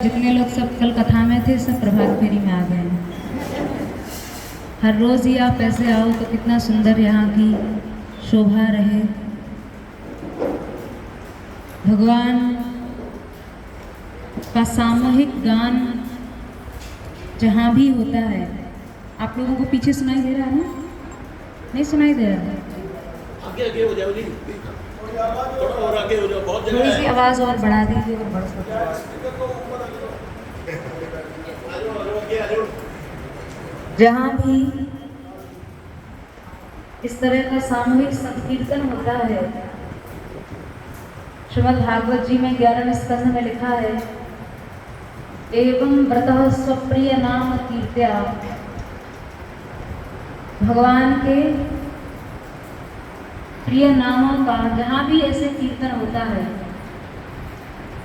जितने लोग सब कल कथा में थे सब प्रभात फेरी में आ गए हैं। हर रोज ही आप ऐसे आओ तो कितना सुंदर यहाँ की शोभा रहे। भगवान का सामूहिक गान जहाँ भी होता है, आप लोगों को पीछे सुनाई दे रहा है ना? नहीं सुनाई दे रहा है? आगे हो जाओ जी, थोड़ा और आगे हो जाओ, बहुत जगह थोड़ी है। सी आवाज़ और बढ़ा दीजिए और बढ़ सकता जहाँ भी इस तरह का सामूहिक संकीर्तन होता है, श्रीमद् भागवत जी में 11वें स्कंध में लिखा है, एवं व्रतः स्वप्रिय नाम कीर्त्या, भगवान के प्रिय नामों का जहाँ भी ऐसे कीर्तन होता है,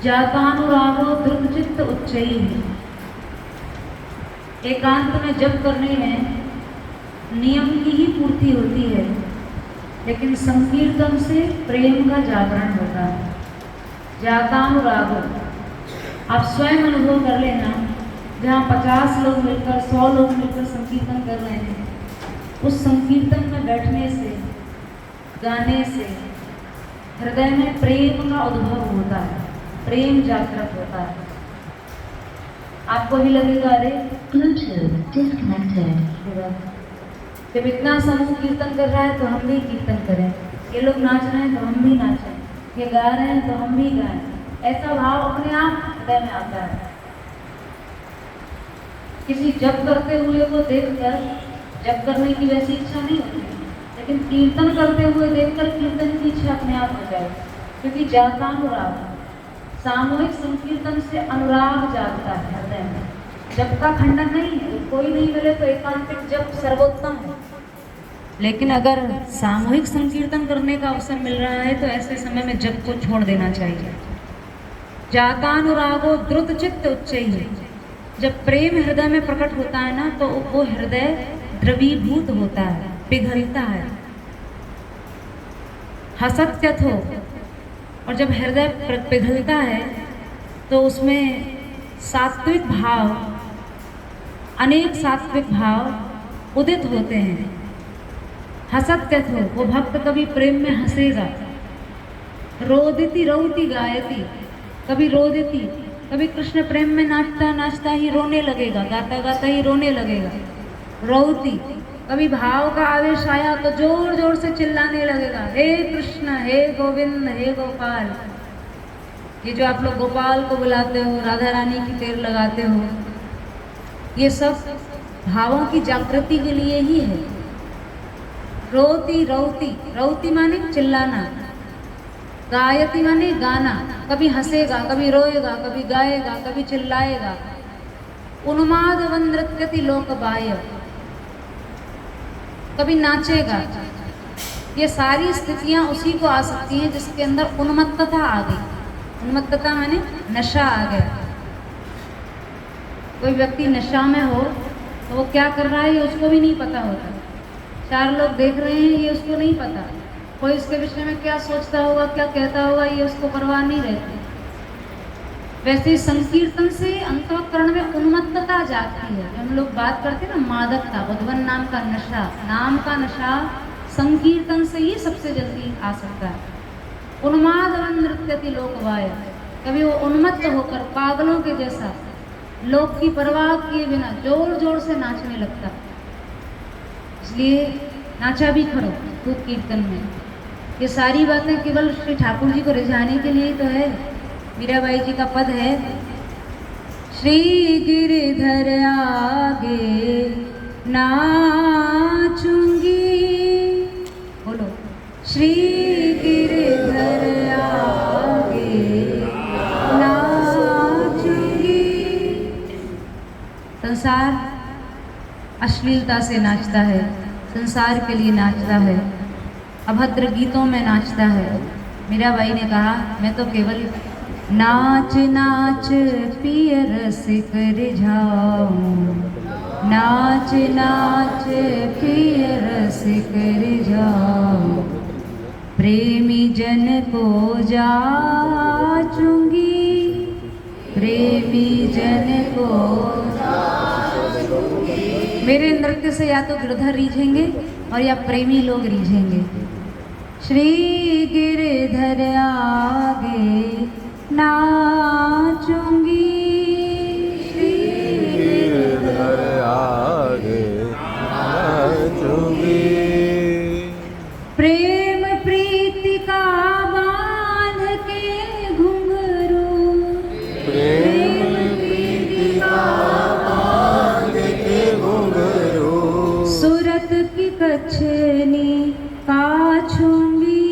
जातानुरागो दृढ़चित्त उच्चैः, एकांत में जप करने में नियम की ही पूर्ति होती है, लेकिन संकीर्तन से प्रेम का जागरण होता है। जातानुरागो, आप स्वयं अनुभव कर लेना, जहाँ 50 लोग मिलकर 100 लोग मिलकर संकीर्तन कर रहे हैं, उस संकीर्तन में बैठने से, गाने से हृदय में प्रेम का उद्भव होता है, प्रेम जागृत होता है। आपको भी लगेगा अरे जब इतना समूह कीर्तन कर रहा है तो हम भी कीर्तन करें, ये लोग नाच रहे हैं तो हम भी नाचें, ये गा रहे हैं तो हम भी गाएं, ऐसा भाव अपने आप हृदय में आता है। किसी जप करते हुए को देखकर जप करने की वैसी इच्छा नहीं होती, लेकिन कीर्तन करते हुए देखकर कीर्तन की इच्छा अपने आप हो जाए, क्योंकि जातानुराग, सामूहिक संकीर्तन से अनुराग जागता है हृदय में। जप का खंडन नहीं है, कोई नहीं मिले तो एकांतिक जप सर्वोत्तम है, लेकिन अगर सामूहिक संकीर्तन करने का अवसर मिल रहा है तो ऐसे समय में जप को छोड़ देना चाहिए। जातानुरागो द्रुत चित्त उच्चैः, जब प्रेम हृदय में प्रकट होता है ना, तो वो हृदय द्रवीभूत होता है, पिघलता है, हसत्यथो, और जब हृदय पिघलता है तो उसमें सात्विक भाव, अनेक सात्विक भाव उदित होते हैं। हसत्यथो, वो भक्त कभी प्रेम में हंसेगा, रोदिति रौति गायति, कभी रोदिति, कभी कृष्ण प्रेम में नाचता नाचता ही रोने लगेगा, गाता गाता ही रोने लगेगा। रौति, कभी भाव का आवेश आया तो जोर जोर से चिल्लाने लगेगा, हे कृष्ण, हे गोविंद, हे गोपाल। ये जो आप लोग गोपाल को बुलाते हो, राधा रानी की टेर लगाते हो, ये सब भावों की जागृति के लिए ही है। रोती रौती, रौती माने चिल्लाना, गायति माने गाना, कभी हंसेगा, कभी रोएगा, कभी गाएगा, कभी चिल्लाएगा। उन्मादवन नृत्यति लोकबाह्य, कभी नाचेगा। ये सारी स्थितियां उसी को आ सकती हैं जिसके अंदर उन्मत्तता आ गई। उन्मत्तता माने नशा आ गया। कोई व्यक्ति नशा में हो तो वो क्या कर रहा है ये उसको भी नहीं पता होता, 4 लोग देख रहे हैं ये उसको नहीं पता, कोई इसके विषय में क्या सोचता होगा, क्या कहता होगा, ये उसको परवाह नहीं रहती। वैसे संकीर्तन से अंतःकरण में उन्मत्तता जाती है। हम लोग बात करते हैं ना मादकता, उद्वन नाम का नशा, नाम का नशा संकीर्तन से ही सबसे जल्दी आ सकता है। उन्मादवन नृत्यति लोकबाह्य, कभी वो उन्मत्त होकर पागलों के जैसा लोक की परवाह किए बिना जोर जोर से नाचने लगता। इसलिए नाचा भी करो खूब कीर्तन में। ये सारी बातें केवल श्री ठाकुर जी को रिझाने के लिए तो है। मीराबाई जी का पद है, श्री गिरिधर आगे नाचूंगी, बोलो, श्री गिरिधर आगे नाचूंगी। संसार अश्लीलता से नाचता है, संसार के लिए नाचता है, अभद्र गीतों में नाचता है। मीराबाई ने कहा, मैं तो केवल नाच नाच पिय रसिक रिझाऊं, नाच नाच पिय रसिक रिझाऊं, प्रेमी जन को जाचूंगी, प्रेमी जन को। मेरे नृत्य से या तो गिरधर रीझेंगे और या प्रेमी लोग रीझेंगे। श्री गिरधर आगे नाचूंगी, श्री गिरधर आगे नाचूंगी। प्रेम प्रीति का बांध के घुंघरू, प्रेम प्रीति का बांध के घुंघरू। सूरत की कछनी काछूंगी,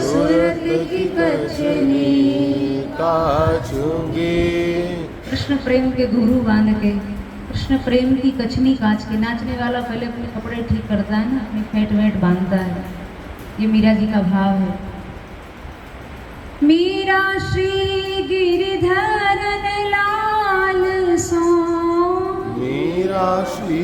सूरत की कछनी काछूंगी। कृष्ण प्रेम के घुंघरू बांध के, कृष्ण प्रेम की कछनी कांच के। नाचने वाला पहले अपने कपड़े ठीक करता है ना, अपनी फेंट वेंट बांधता है। ये मीरा जी का भाव है। मीरा श्री गिरधरन लाल सो, मीरा श्री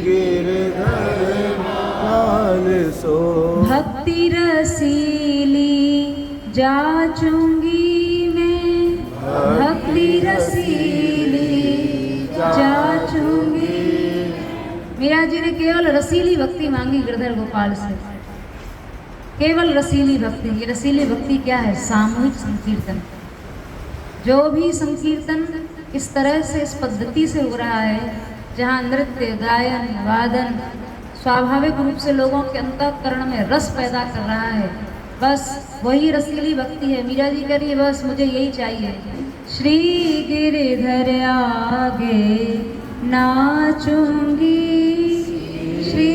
गिरधर लाल सो। भक्ति रसीली जाचूंगी मैं, भक्ति रसीली जाचूंगी। मीरा जी ने केवल रसीली भक्ति मांगी गिरधर गोपाल से, केवल रसीली भक्ति। ये रसीली भक्ति क्या है? सामूहिक संकीर्तन। जो भी संकीर्तन इस तरह से, इस पद्धति से हो रहा है, जहाँ नृत्य गायन वादन स्वाभाविक रूप से लोगों के अंतःकरण में रस पैदा कर रहा है, बस वही रसीली भक्ति है। मीरा जी कह रही है बस मुझे यही चाहिए। श्री गिरधर आगे नाचूंगी, श्री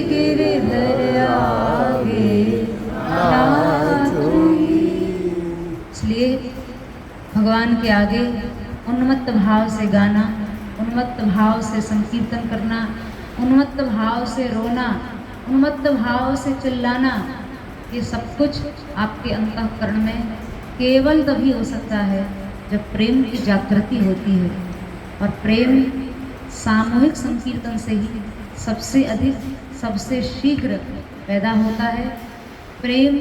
गिरधर आगे नाचूंगी। इसलिए भगवान के आगे उन्मत्त भाव से गाना, उन्मत्त भाव से संकीर्तन करना, उन्मत्त भाव से रोना, उन्मत्त भाव से चिल्लाना, ये सब कुछ आपके अंतःकरण में केवल तभी हो सकता है जब प्रेम की जागृति होती है। और प्रेम सामूहिक संकीर्तन से ही सबसे अधिक, सबसे शीघ्र पैदा होता है। प्रेम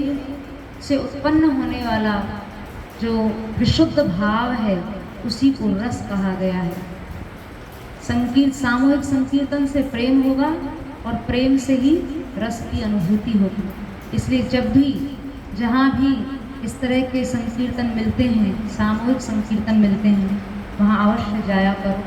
से उत्पन्न होने वाला जो विशुद्ध भाव है उसी को रस कहा गया है। सामूहिक संकीर्तन से प्रेम होगा और प्रेम से ही रस की अनुभूति होगी। इसलिए जब भी, जहाँ भी इस तरह के संकीर्तन मिलते हैं, सामूहिक संकीर्तन मिलते हैं, वहाँ अवश्य जाया करो।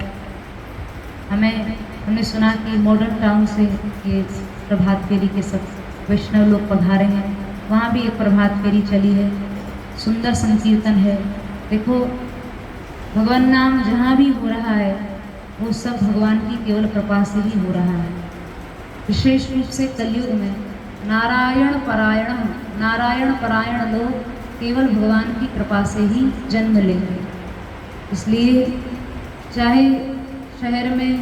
हमने सुना कि मॉडर्न टाउन से ये प्रभात फेरी के सब वैष्णव लोग पधारे हैं, वहाँ भी एक प्रभात फेरी चली है, सुंदर संकीर्तन है। देखो भगवान नाम जहाँ भी हो रहा है वो सब भगवान की केवल कृपा से ही हो रहा है। विशेष रूप से कलयुग में नारायण परायण लोग केवल भगवान की कृपा से ही जन्म लेंगे। इसलिए चाहे शहर में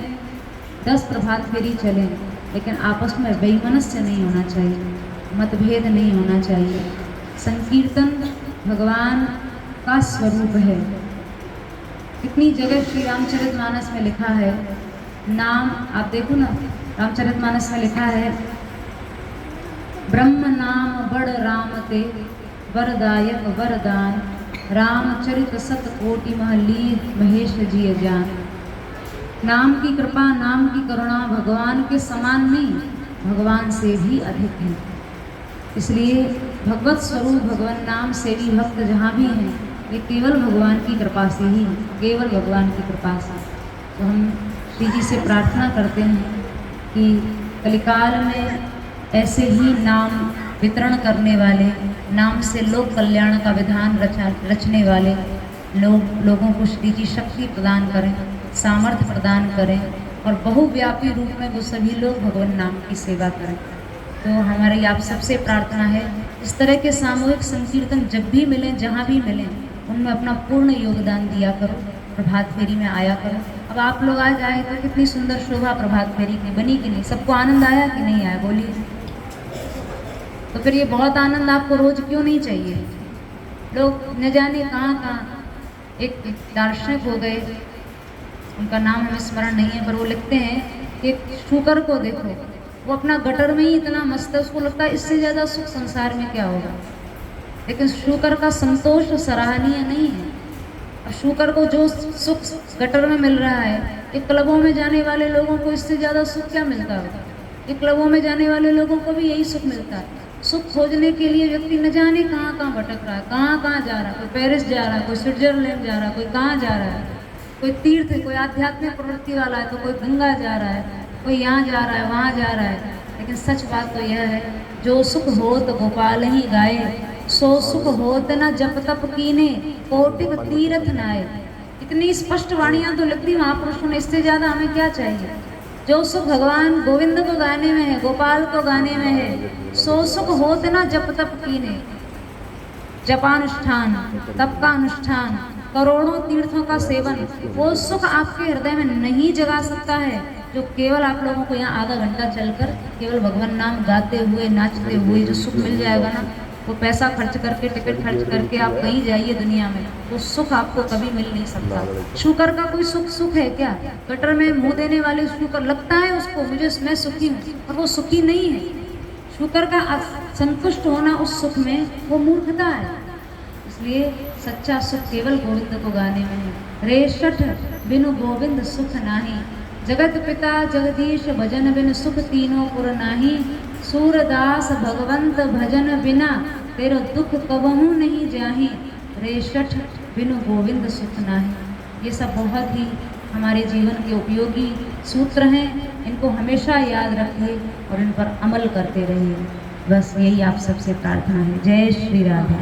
10 प्रभात फेरी चलें, लेकिन आपस में वैमनस्य नहीं होना चाहिए, मतभेद नहीं होना चाहिए। संकीर्तन भगवान का स्वरूप है। कितनी जगह श्री रामचरितमानस में लिखा है, नाम आप देखो ना, रामचरितमानस में लिखा है, ब्रह्म नाम बड़ राम ते वरदायक वरदान, रामचरित सत कोटि महलीर महेश जी जान। नाम की कृपा, नाम की करुणा भगवान के समान नहीं, भगवान से भी अधिक है। इसलिए भगवत स्वरूप भगवान नाम सेवी भक्त जहाँ भी हैं, ये केवल भगवान की कृपा से ही, केवल भगवान की कृपा से। तो हम श्री जी से प्रार्थना करते हैं कि कलिकाल में ऐसे ही नाम वितरण करने वाले, नाम से लोक कल्याण का विधान रचने वाले लोगों को श्री जी शक्ति प्रदान करें, सामर्थ्य प्रदान करें और बहुव्यापी रूप में वो सभी लोग भगवान नाम की सेवा करें। तो हमारी आप सबसे प्रार्थना है, इस तरह के सामूहिक संकीर्तन जब भी मिलें, जहाँ भी मिलें, उनमें अपना पूर्ण योगदान दिया करो, प्रभात फेरी में आया करो। अब आप लोग आज आए तो कितनी सुंदर शोभा प्रभात फेरी की बनी कि नहीं? सबको आनंद आया कि नहीं आया? बोलिए। तो फिर ये बहुत आनंद आपको रोज क्यों नहीं चाहिए? लोग न जाने कहाँ कहाँ, एक दार्शनिक हो गए, उनका नाम हमें स्मरण नहीं है, पर वो लिखते हैं कि शुकर को देखो, वो अपना गटर में ही इतना मस्त है, उसको लगता है इससे ज़्यादा सुख संसार में क्या होगा। लेकिन शुकर का संतोष सराहनीय नहीं है। अब शुकर को जो सुख गटर में मिल रहा है, ये क्लबों में जाने वाले लोगों को इससे ज़्यादा सुख क्या मिलता होगा? ये क्लबों में जाने वाले लोगों को भी यही सुख मिलता है। सुख खोजने के लिए व्यक्ति न जाने कहाँ कहाँ भटक रहा है, कहाँ कहाँ जा रहा है। कोई पेरिस जा रहा है, कोई स्विट्जरलैंड जा रहा है, कोई कहाँ जा रहा है, कोई तीर्थ, कोई आध्यात्मिक प्रवृत्ति वाला है तो कोई गंगा जा रहा है, कोई यहाँ जा रहा है, वहाँ जा रहा है। लेकिन सच बात तो यह है, जो सुख होत गोपाल ही गाए, सो सुख होत न जप तप कीने, कोटिक तीर्थ नाए। इतनी स्पष्ट वाणियाँ तो लिखती महापुरुषों ने, इससे ज़्यादा हमें क्या चाहिए? जो सुख भगवान गोविंद को गाने में है, गोपाल को गाने में है, सो सुख होत न जप तप कीने। जपानुष्ठान, तप का अनुष्ठान, करोड़ों तीर्थों का सेवन, वो सुख आपके हृदय में नहीं जगा सकता है जो केवल आप लोगों को यहाँ आधा घंटा चलकर केवल भगवान नाम गाते हुए नाचते हुए जो सुख मिल जाएगा ना, वो पैसा खर्च करके, टिकट खर्च करके आप कहीं जाइए दुनिया में, वो सुख आपको कभी मिल नहीं सकता। शुकर का कोई सुख है क्या? गटर में मुंह देने वाले शुकर लगता है उसको मुझे मैं सुखी हूँ, और वो सुखी नहीं है। शुकर का संतुष्ट होना उस सुख में वो मूर्खता है। इसलिए सच्चा सुख केवल गोविंद को गाने में है। रे शठ बिनु गोविंद सुख नाही, जगत पिता जगदीश भजन बिन सुख तीनों पुर नाही। सूरदास भगवंत भजन बिना, तेरो दुख कबहू नहीं जाही। रे शठ बिनु गोविंद सुख नाही। ये सब बहुत ही हमारे जीवन के उपयोगी सूत्र हैं, इनको हमेशा याद रखिए और इन पर अमल करते रहिए। बस यही आप सबसे प्रार्थना है। जय श्री राधे।